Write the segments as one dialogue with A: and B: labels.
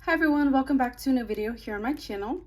A: Hi everyone, welcome back to a new video here on my channel.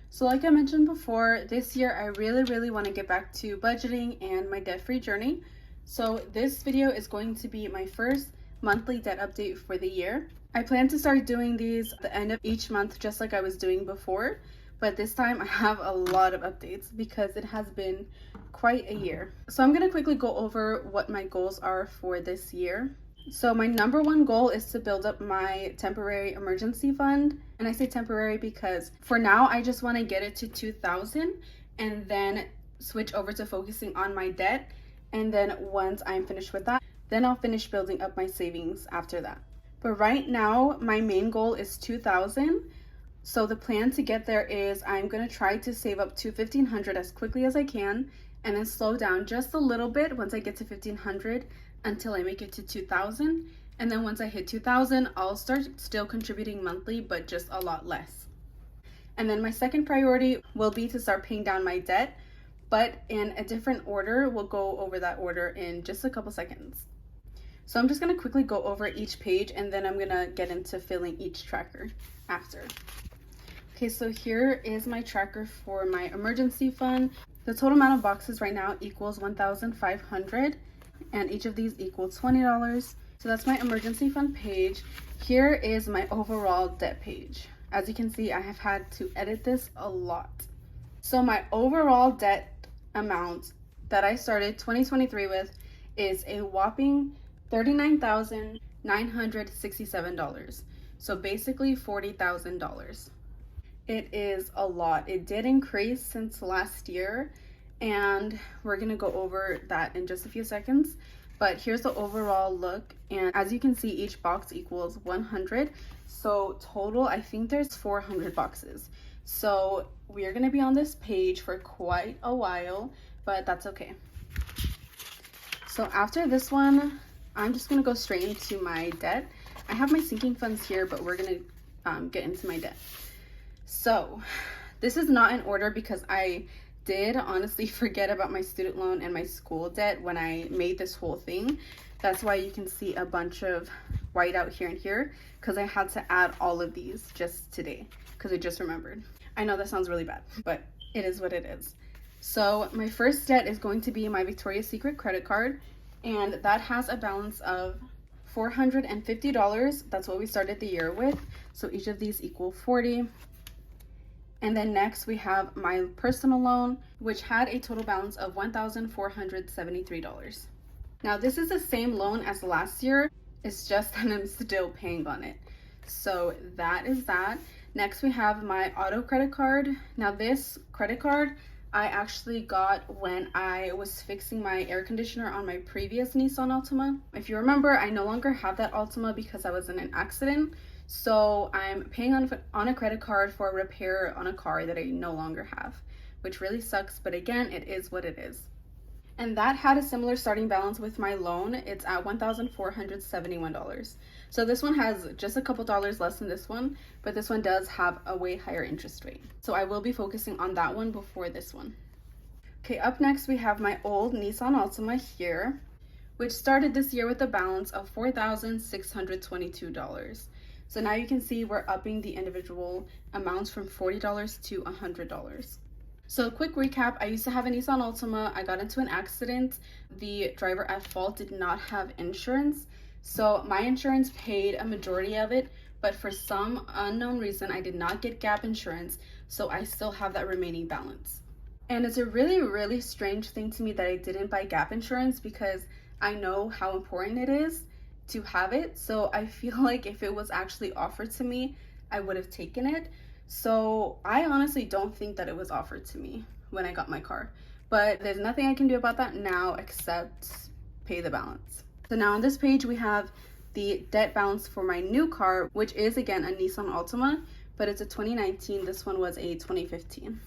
A: So like I mentioned before, this year I really want to get back to budgeting and my debt-free journey. So this video is going to be my first monthly debt update for the year. I plan to start doing these at the end of each month just like I was doing before, but this time I have a lot of updates because it has been quite a year. So I'm going to quickly go over what my goals are for this year. So my number one goal is to build up my temporary emergency fund. And I say temporary because for now, I just want to get it to 2,000 and then switch over to focusing on my debt. And then once I'm finished with that, then I'll finish building up my savings after that. But right now, my main goal is 2,000. So the plan to get there is I'm going to try to save up to 1,500 as quickly as I can and then slow down just a little bit once I get to 1,500 until I make it to 2,000. And then once I hit 2,000, I'll start still contributing monthly, but just a lot less. And then my second priority will be to start paying down my debt, but in a different order. We'll go over that order in just a couple seconds. So I'm just going to quickly go over each page and then I'm going to get into filling each tracker after. Okay, so here is my tracker for my emergency fund. The total amount of boxes right now equals 1,500 and each of these equal $20. So that's my emergency fund page. Here is my overall debt page. As you can see, I have had to edit this a lot. So my overall debt amount that I started 2023 with is a whopping $39,967. So basically $40,000. It is a lot. It did increase since last year, and we're gonna go over that in just a few seconds. But here's the overall look, and as you can see, each box equals 100. So total, I think there's 400 boxes. So we are gonna be on this page for quite a while, but that's okay. So after this one, I'm just gonna go straight into my debt. I have my sinking funds here, but we're gonna get into my debt. So this is not in order because I did honestly forget about my student loan and my school debt when I made this whole thing. That's why you can see a bunch of white out here and here, because I had to add all of these just today because I just remembered. I know that sounds really bad, but it is what it is. So my first debt is going to be my Victoria's Secret credit card, and that has a balance of $450. That's what we started the year with. So each of these equal 40. And then next we have my personal loan, which had a total balance of $1,473. Now this is the same loan as last year. It's just that I'm still paying on it. So that is that. Next we have my auto credit card. Now this credit card I actually got when I was fixing my air conditioner on my previous Nissan Altima. If you remember, I no longer have that Altima because I was in an accident. So I'm paying on a credit card for a repair on a car that I no longer have, which really sucks, but again, it is what it is. And that had a similar starting balance with my loan. It's at $1,471. So this one has just a couple dollars less than this one, but this one does have a way higher interest rate. So I will be focusing on that one before this one. Okay, up next we have my old Nissan Altima here, which started this year with a balance of $4,622. So now you can see we're upping the individual amounts from $40 to $100. So a quick recap, I used to have a Nissan Altima. I got into an accident. The driver at fault did not have insurance. So my insurance paid a majority of it, but for some unknown reason, I did not get gap insurance. So I still have that remaining balance. And it's a really strange thing to me that I didn't buy gap insurance because I know how important it is to have it. So I feel like if it was actually offered to me, I would have taken it. So I honestly don't think that it was offered to me when I got my car, but there's nothing I can do about that now except pay the balance. So now on this page we have the debt balance for my new car, which is again a Nissan Altima, but it's a 2019. This one was a 2015.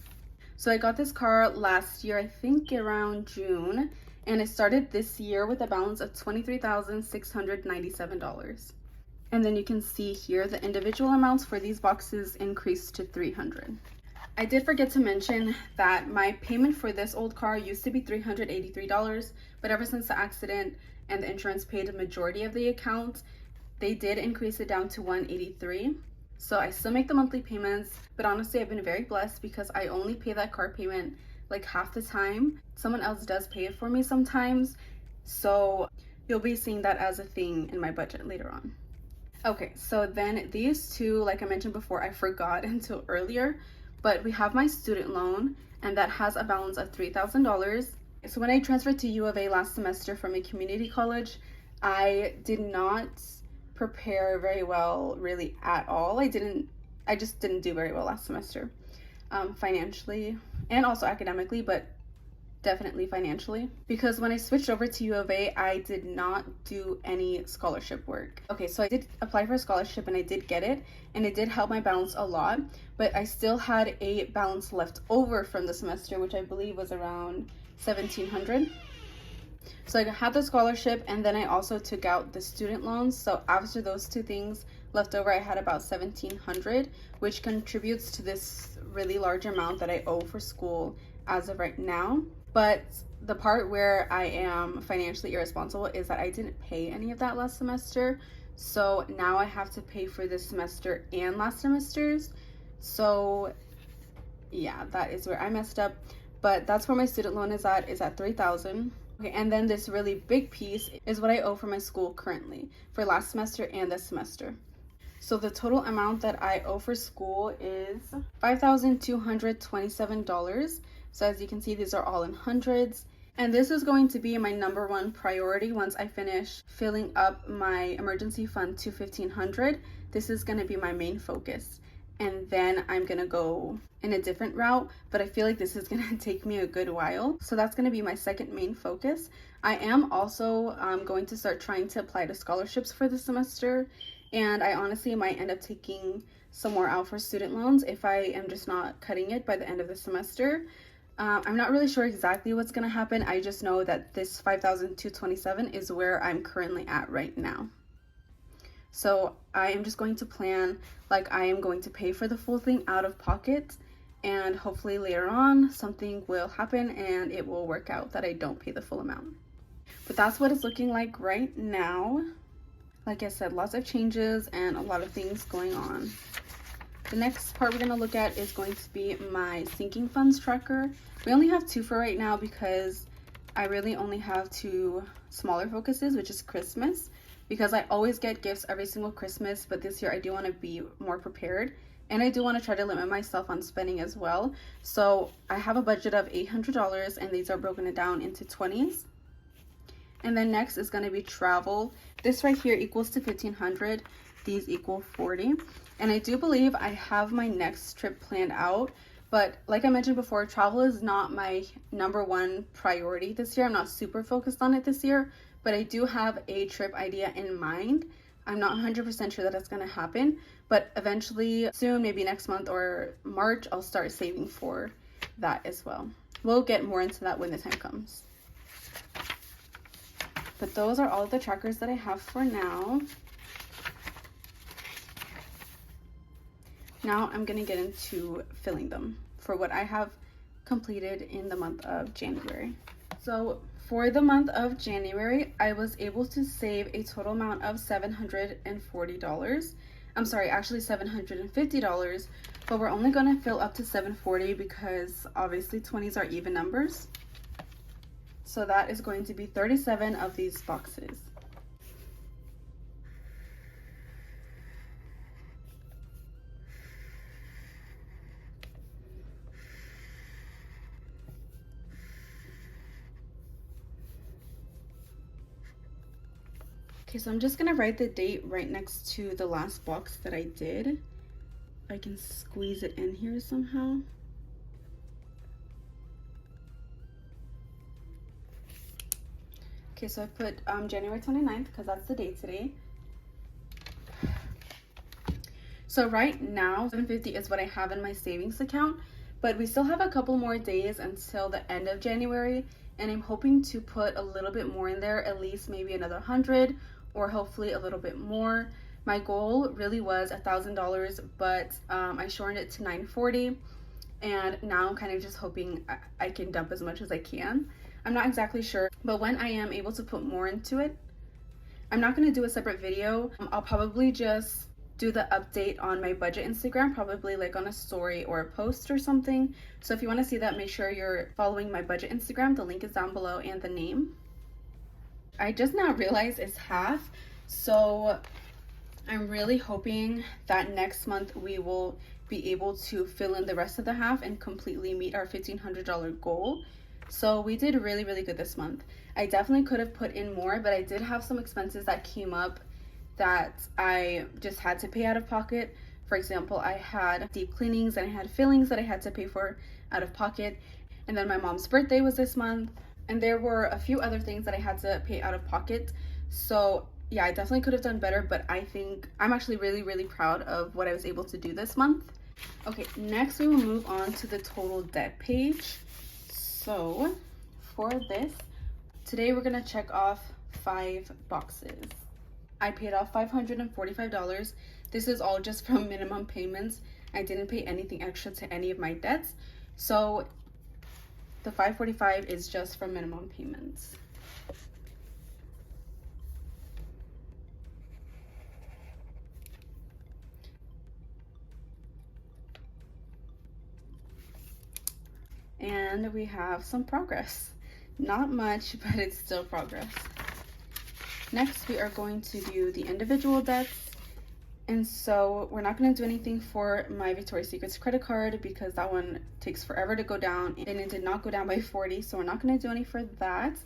A: So I got this car last year, I think around June, and it started this year with a balance of $23,697. And then you can see here the individual amounts for these boxes increased to $300. I did forget to mention that my payment for this old car used to be $383, but ever since the accident and the insurance paid a majority of the account, they did increase it down to $183. So I still make the monthly payments, but honestly, I've been very blessed because I only pay that car payment like half the time. Someone else does pay it for me sometimes. So you'll be seeing that as a thing in my budget later on. Okay, so then these two, like I mentioned before, I forgot until earlier, but we have my student loan, and that has a balance of $3,000. So when I transferred to U of A last semester from a community college, I did not prepare very well really at all. I just didn't do very well last semester, financially and also academically, but definitely financially, because when I switched over to U of A, I did not do any scholarship work. Okay, so I did apply for a scholarship and I did get it, and it did help my balance a lot, but I still had a balance left over from the semester, which I believe was around $1,700. So I had the scholarship, and then I also took out the student loans. So after those two things left over, I had about $1,700, which contributes to this really large amount that I owe for school as of right now. But the part where I am financially irresponsible is that I didn't pay any of that last semester. So now I have to pay for this semester and last semester's. So yeah, that is where I messed up. But that's where my student loan is at $3,000. Okay, and then this really big piece is what I owe for my school currently for last semester and this semester. So the total amount that I owe for school is $5,227. So as you can see, these are all in hundreds. And this is going to be my number one priority once I finish filling up my emergency fund to $1,500. This is going to be my main focus. And then I'm going to go in a different route, but I feel like this is going to take me a good while. So that's going to be my second main focus. I am also going to start trying to apply to scholarships for the semester. And I honestly might end up taking some more out for student loans if I am just not cutting it by the end of the semester. I'm not really sure exactly what's going to happen. I just know that this $5,227 is where I'm currently at right now. So I am just going to plan like I am going to pay for the full thing out of pocket, and hopefully later on something will happen and it will work out that I don't pay the full amount. But that's what it's looking like right now. Like I said, lots of changes and a lot of things going on. The next part we're going to look at is going to be my sinking funds tracker. We only have two for right now because I really only have two smaller focuses, which is Christmas, because I always get gifts every single Christmas, but this year I do want to be more prepared, and I do want to try to limit myself on spending as well. So I have a budget of $800, and these are broken down into 20s. And then next is going to be travel. This right here equals to $1,500. These equal 40. And I do believe I have my next trip planned out. But like I mentioned before, travel is not my number one priority this year. I'm not super focused on it this year. But I do have a trip idea in mind. I'm not 100% sure that it's going to happen. But eventually, soon, maybe next month or March, I'll start saving for that as well. We'll get more into that when the time comes. But those are all of the trackers that I have for now. Now I'm going to get into filling them for what I have completed in the month of January. So for the month of January, I was able to save a total amount of $740. I'm sorry, actually $750, but we're only going to fill up to $740 because obviously 20s are even numbers. So that is going to be 37 of these boxes. Okay, so I'm just gonna write the date right next to the last box that I did. I can squeeze it in here somehow. Okay, so I put January 29th because that's the date today. So right now, $750 is what I have in my savings account, but we still have a couple more days until the end of January, and I'm hoping to put a little bit more in there, at least maybe another $100 or hopefully a little bit more. My goal really was $1,000, but I shortened it to $940, and now I'm kind of just hoping I can dump as much as I can. I'm not exactly sure, but when I am able to put more into it, I'm not going to do a separate video. I'll probably just do the update on my budget Instagram, probably like on a story or a post or something. So if you want to see that, make sure you're following my budget Instagram. The link is down below and the name. I just now realized it's half, so I'm really hoping that next month we will be able to fill in the rest of the half and completely meet our $1,500 goal. So we did really, really good this month. I definitely could have put in more, but I did have some expenses that came up that I just had to pay out of pocket. For example, I had deep cleanings and I had fillings that I had to pay for out of pocket. And then my mom's birthday was this month. And there were a few other things that I had to pay out of pocket. So yeah, I definitely could have done better, but I think I'm actually really, really proud of what I was able to do this month. Okay, next we will move on to the total debt page. So for this, today we're gonna check off 5 boxes. I paid off $545. This is all just from minimum payments. I didn't pay anything extra to any of my debts. So the $545 is just from minimum payments. And we have some progress. Not much, but it's still progress. Next, we are going to do the individual debts. And so we're not going to do anything for my Victoria's Secrets credit card because that one takes forever to go down, and it did not go down by 40, so we're not going to do any for that.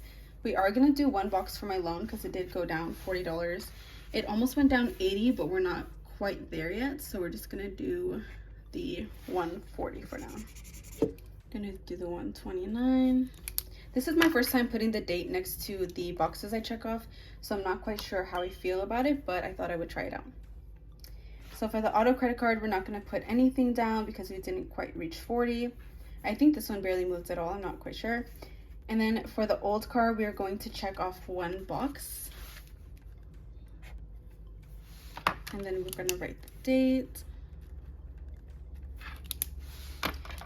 A: We are going to do one box for my loan because it did go down $40. It almost went down 80, but we're not quite there yet, so we're just going to do the 140 for now. Gonna do the 129. This is my first time putting the date next to the boxes I check off, so I'm not quite sure how I feel about it, but I thought I would try it out. So for the auto credit card, we're not going to put anything down because we didn't quite reach 40. I think this one barely moved at all. I'm not quite sure. And then for the old card, we are going to check off 1 box. And then we're going to write the date.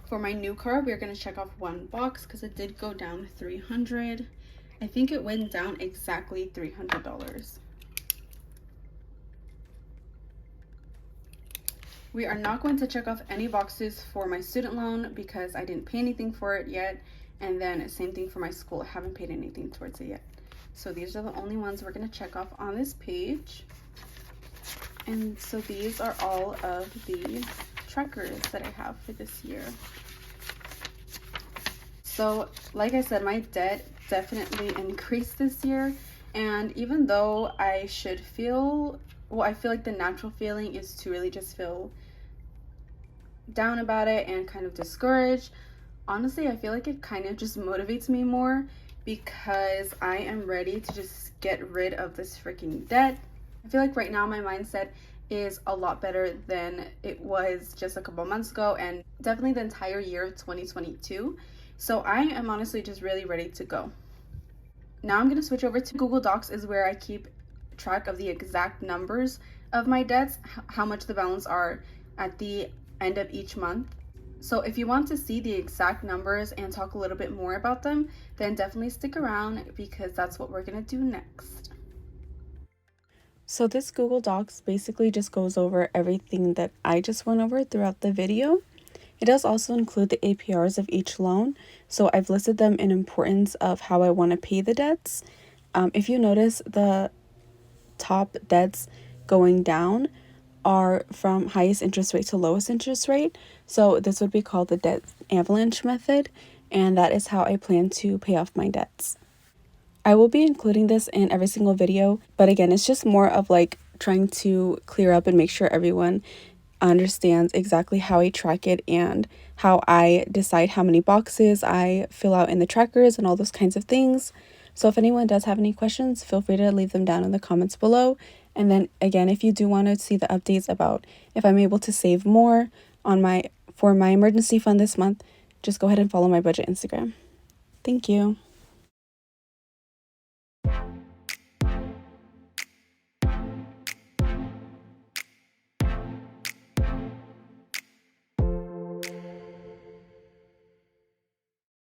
A: For my new card, we're going to check off 1 box because it did go down $300. I think it went down exactly $300. We are not going to check off any boxes for my student loan because I didn't pay anything for it yet. And then same thing for my school. I haven't paid anything towards it yet. So these are the only ones we're going to check off on this page. And so these are all of the trackers that I have for this year. So like I said, my debt definitely increased this year. And even though I should feel, well, I feel like the natural feeling is to really just feel down about it and kind of discouraged. Honestly, I feel like it kind of just motivates me more because I am ready to just get rid of this freaking debt. I feel like right now my mindset is a lot better than it was just a couple months ago and definitely the entire year of 2022. So I am honestly just really ready to go. Now I'm going to switch over to Google Docs, is where I keep track of the exact numbers of my debts, how much the balance are at the end of each month. So if you want to see the exact numbers and talk a little bit more about them, then definitely stick around because that's what we're going to do next. So this Google Docs basically just goes over everything that I just went over throughout the video. It does also include the APRs of each loan, so I've listed them in importance of how I want to pay the debts. If you notice, the top debts going down are from highest interest rate to lowest interest rate, so this would be called the debt avalanche method, and that is how I plan to pay off my debts. I will be including this in every single video, but again, it's just more of like trying to clear up and make sure everyone understands exactly how I track it and how I decide how many boxes I fill out in the trackers and all those kinds of things. So if anyone does have any questions, feel free to leave them down in the comments below. And then again, if you do want to see the updates about if I'm able to save more on for my emergency fund this month, just go ahead and follow my budget Instagram. Thank you.